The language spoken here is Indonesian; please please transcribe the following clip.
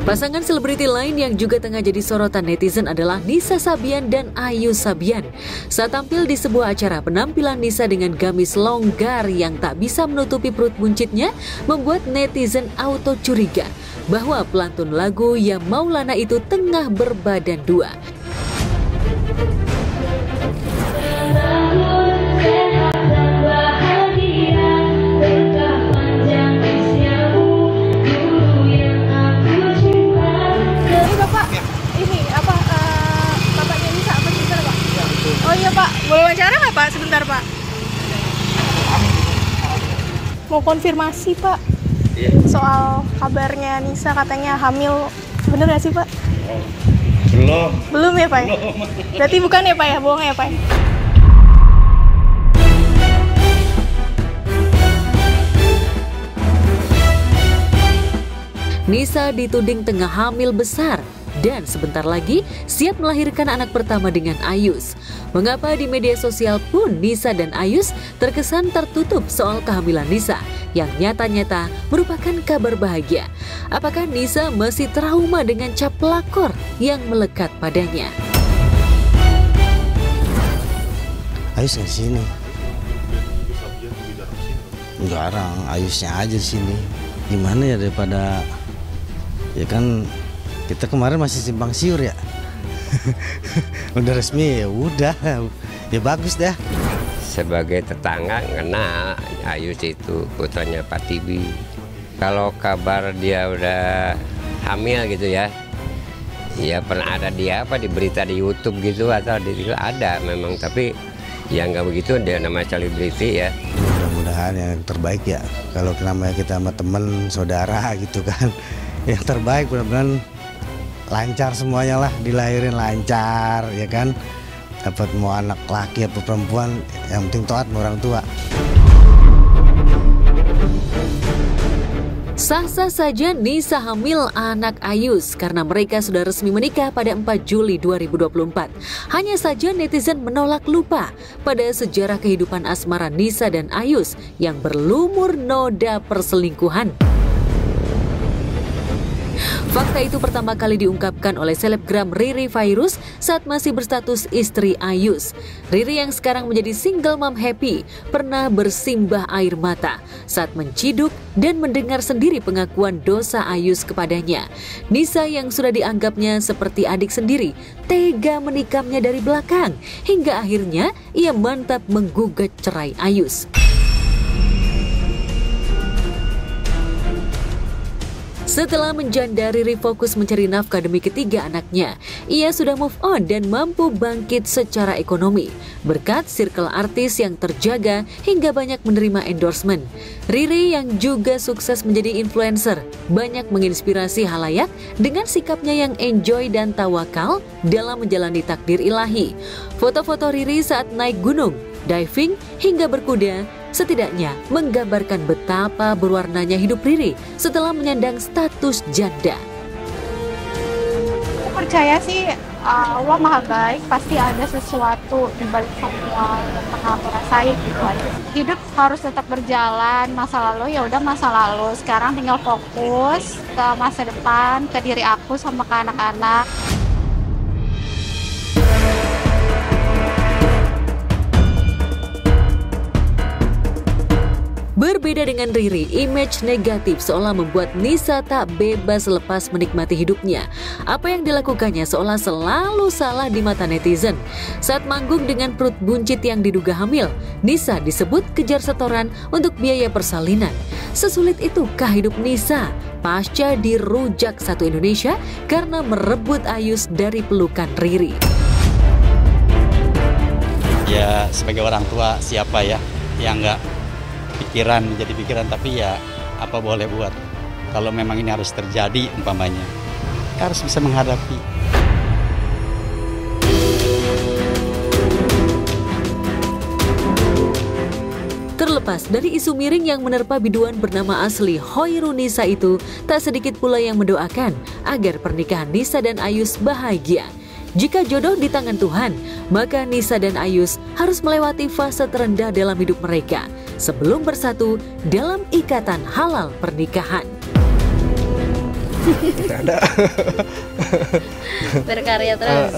Pasangan selebriti lain yang juga tengah jadi sorotan netizen adalah Nisa Sabian dan Ayu Sabian. Saat tampil di sebuah acara, penampilan Nisa dengan gamis longgar yang tak bisa menutupi perut buncitnya membuat netizen auto curiga bahwa pelantun lagu Ya Maulana itu tengah berbadan dua. Oh iya Pak, boleh wawancara nggak Pak? Sebentar Pak. Mau konfirmasi Pak, soal kabarnya Nisa katanya hamil, bener nggak sih Pak? Belum. Belum ya Pak? Belum. Berarti bukan ya Pak ya, bohong ya Pak? Nisa dituding tengah hamil besar dan sebentar lagi siap melahirkan anak pertama dengan Ayus. Mengapa di media sosial pun Nisa dan Ayus terkesan tertutup soal kehamilan Nisa yang nyata-nyata merupakan kabar bahagia? Apakah Nisa masih trauma dengan cap pelakor yang melekat padanya? Ayus nggak sini. Jarang, Ayusnya aja sini. Gimana ya daripada ya kan kita kemarin masih simpang siur ya. Udah resmi ya udah. Ya bagus dah. Sebagai tetangga kenal Ayus itu putranya Pak Tibi. Kalau kabar dia udah hamil gitu ya. Ya pernah ada dia di berita di YouTube gitu atau di ada memang, tapi ya nggak begitu, dia namanya selebriti ya. Mudah-mudahan yang terbaik ya. Kalau namanya kita sama temen saudara gitu kan. Yang terbaik mudah-mudahan lancar semuanya lah, dilahirin lancar ya kan, dapat mau anak laki atau perempuan yang penting taat sama orang tua. Sah-sah saja Nisa hamil anak Ayus karena mereka sudah resmi menikah pada 4 Juli 2024. Hanya saja netizen menolak lupa pada sejarah kehidupan asmara Nisa dan Ayus yang berlumur noda perselingkuhan. Fakta itu pertama kali diungkapkan oleh selebgram Riri Virus saat masih berstatus istri Ayus. Riri yang sekarang menjadi single mom happy pernah bersimbah air mata saat menciduk dan mendengar sendiri pengakuan dosa Ayus kepadanya. Nisa yang sudah dianggapnya seperti adik sendiri tega menikamnya dari belakang hingga akhirnya ia mantap menggugat cerai Ayus. Setelah menjanda, Riri fokus mencari nafkah demi ketiga anaknya. Ia sudah move on dan mampu bangkit secara ekonomi berkat circle artis yang terjaga hingga banyak menerima endorsement. Riri yang juga sukses menjadi influencer banyak menginspirasi halayak dengan sikapnya yang enjoy dan tawakal dalam menjalani takdir ilahi. Foto-foto Riri saat naik gunung, diving hingga berkuda setidaknya menggambarkan betapa berwarnanya hidup Riri setelah menyandang status janda. Aku percaya sih Allah Maha Baik, pasti ada sesuatu di balik semua yang pernah aku rasain gitu aja. Hidup harus tetap berjalan, masa lalu ya udah masa lalu. Sekarang tinggal fokus ke masa depan, ke diri aku sama ke anak-anak. Berbeda dengan Riri, image negatif seolah membuat Nisa tak bebas lepas menikmati hidupnya. Apa yang dilakukannya seolah selalu salah di mata netizen. Saat manggung dengan perut buncit yang diduga hamil, Nisa disebut kejar setoran untuk biaya persalinan. Sesulit itukah hidup Nisa pasca dirujak satu Indonesia karena merebut Ayus dari pelukan Riri? Ya sebagai orang tua siapa ya yang nggak jadi pikiran, tapi ya apa boleh buat. Kalau memang ini harus terjadi umpamanya, harus bisa menghadapi. Terlepas dari isu miring yang menerpa biduan bernama asli Hoyrun Nisa itu, tak sedikit pula yang mendoakan agar pernikahan Nisa dan Ayus bahagia. Jika jodoh di tangan Tuhan, maka Nisa dan Ayus harus melewati fase terendah dalam hidup mereka sebelum bersatu dalam ikatan halal pernikahan. Nggak ada. Berkarya terus.